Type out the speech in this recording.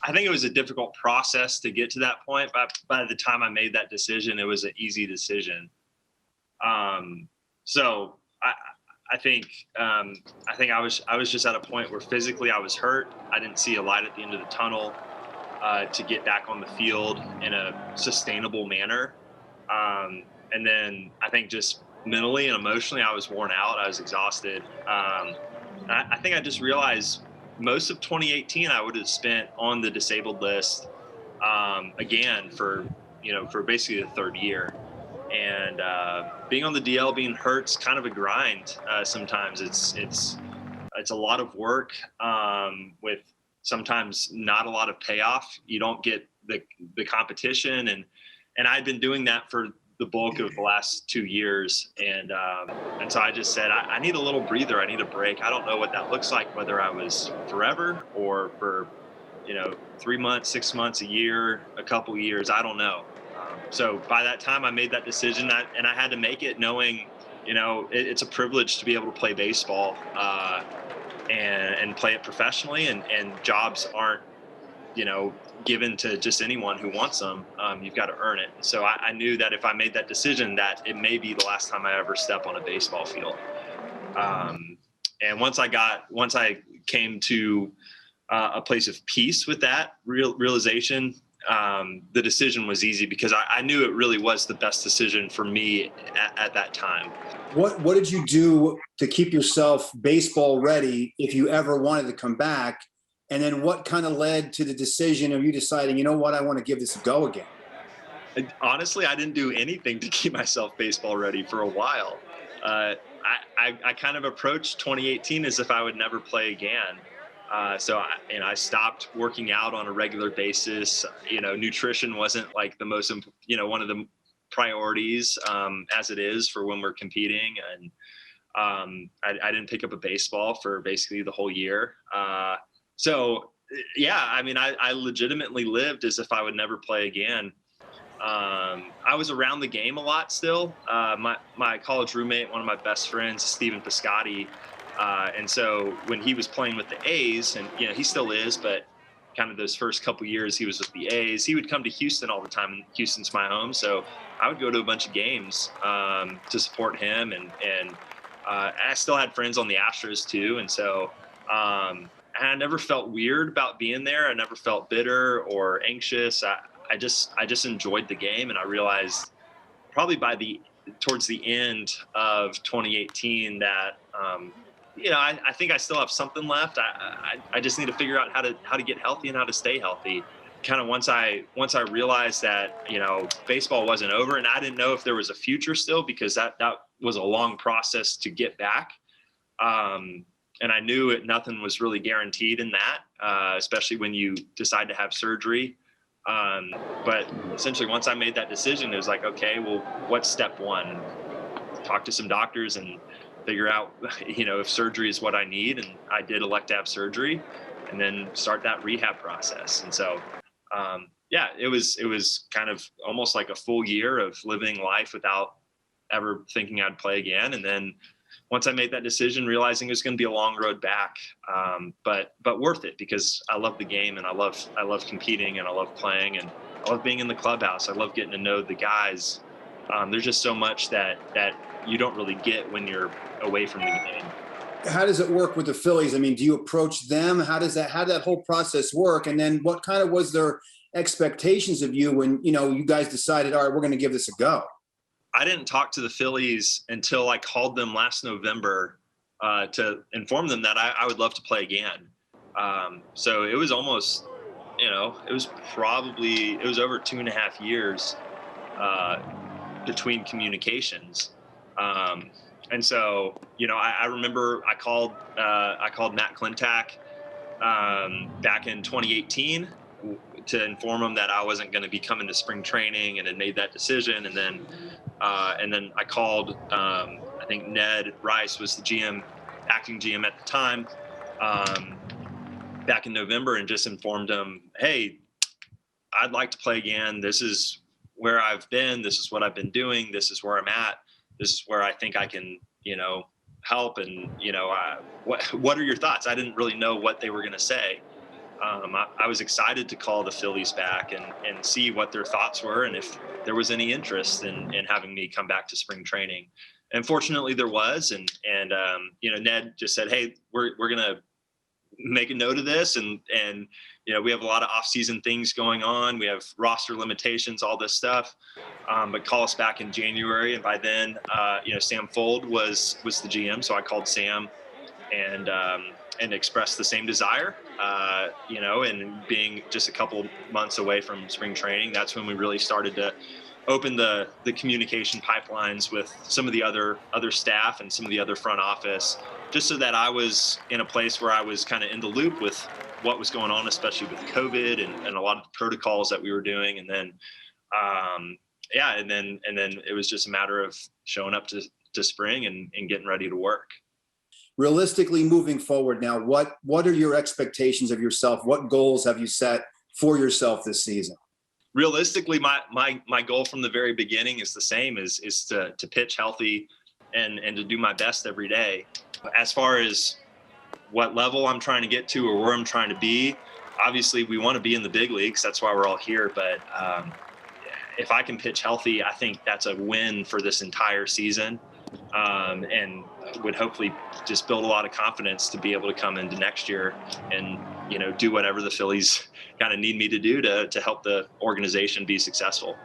I think it was a difficult process to get to that point, but by the time I made that decision, it was an easy decision. So I think I was just at a point where physically I was hurt. I didn't see a light at the end of the tunnel to get back on the field in a sustainable manner. And then I think just mentally and emotionally, I was worn out. I was exhausted. I think I just realized most of 2018 I would have spent on the disabled list again for basically the third year. And being on the DL, being hurt's kind of a grind. Sometimes it's a lot of work with sometimes not a lot of payoff. You don't get the competition, and I'd been doing that for the bulk of the last 2 years. And so I just said, I need a little breather. I need a break. I don't know what that looks like, whether I was forever or for, 3 months, 6 months, a year, a couple years. I don't know. So by that time I made that decision and I had to make it knowing, it's a privilege to be able to play baseball and play it professionally, and jobs aren't, given to just anyone who wants them. You've got to earn it. So I knew that if I made that decision, that it may be the last time I ever step on a baseball field. And once I came to a place of peace with that realization, the decision was easy because I knew it really was the best decision for me at that time. What did you do to keep yourself baseball ready if you ever wanted to come back? And then what kind of led to the decision of you deciding, I want to give this a go again? Honestly, I didn't do anything to keep myself baseball ready for a while. I kind of approached 2018 as if I would never play again. So I stopped working out on a regular basis. Nutrition wasn't like the most, one of the priorities as it is for when we're competing. And I didn't pick up a baseball for basically the whole year. So yeah, I legitimately lived as if I would never play again. I was around the game a lot still. My college roommate, one of my best friends, Stephen Piscotti. And so when he was playing with the A's, and he still is, but kind of those first couple years he was with the A's, he would come to Houston all the time. And Houston's my home, so I would go to a bunch of games to support him. And I still had friends on the Astros too, and so I never felt weird about being there. I never felt bitter or anxious. I just enjoyed the game, and I realized probably towards the end of 2018 that I think I still have something left. I just need to figure out how to get healthy and how to stay healthy. Kind of once I realized that baseball wasn't over, and I didn't know if there was a future still, because that was a long process to get back. And I knew nothing was really guaranteed in that, especially when you decide to have surgery. But essentially, once I made that decision, it was like, okay, well, what's step one? Talk to some doctors and figure out, if surgery is what I need. And I did elect to have surgery, and then start that rehab process. And so, it was kind of almost like a full year of living life without ever thinking I'd play again. And then once I made that decision, realizing it was going to be a long road back, but worth it, because I love the game, and I love competing, and I love playing, and I love being in the clubhouse. I love getting to know the guys. There's just so much that you don't really get when you're away from the game. How does it work with the Phillies? I mean, do you approach them? How did that whole process work? And then what kind of was their expectations of you when, you guys decided, all right, we're going to give this a go? I didn't talk to the Phillies until I called them last November to inform them that I would love to play again. So it was almost, it was over 2.5 years between communications. And so, I remember I called Matt Klentak back in 2018 to inform him that I wasn't going to be coming to spring training, and had made that decision. And then I called, I think Ned Rice was the acting GM at the time, back in November, and just informed him, hey, I'd like to play again. This is where I've been. This is what I've been doing. This is where I'm at. This is where I think I can, help. And, what are your thoughts? I didn't really know what they were going to say. I was excited to call the Phillies back and see what their thoughts were and if there was any interest in having me come back to spring training. And fortunately, there was. And Ned just said, "Hey, we're gonna make a note of this, and we have a lot of off-season things going on. We have roster limitations, all this stuff. But call us back in January." And by then, Sam Fold was the GM, so I called Sam and expressed the same desire. And being just a couple months away from spring training, that's when we really started to open the communication pipelines with some of the other staff and some of the other front office, just so that I was in a place where I was kind of in the loop with what was going on, especially with COVID and a lot of the protocols that we were doing. And then, and then it was just a matter of showing up to spring and getting ready to work. Realistically, moving forward now, what are your expectations of yourself? What goals have you set for yourself this season? Realistically, my goal from the very beginning is the same: is to pitch healthy and to do my best every day. As far as what level I'm trying to get to or where I'm trying to be, obviously we want to be in the big leagues. That's why we're all here. But if I can pitch healthy, I think that's a win for this entire season, and would hopefully just build a lot of confidence to be able to come into next year and do whatever the Phillies kind of need me to do to help the organization be successful.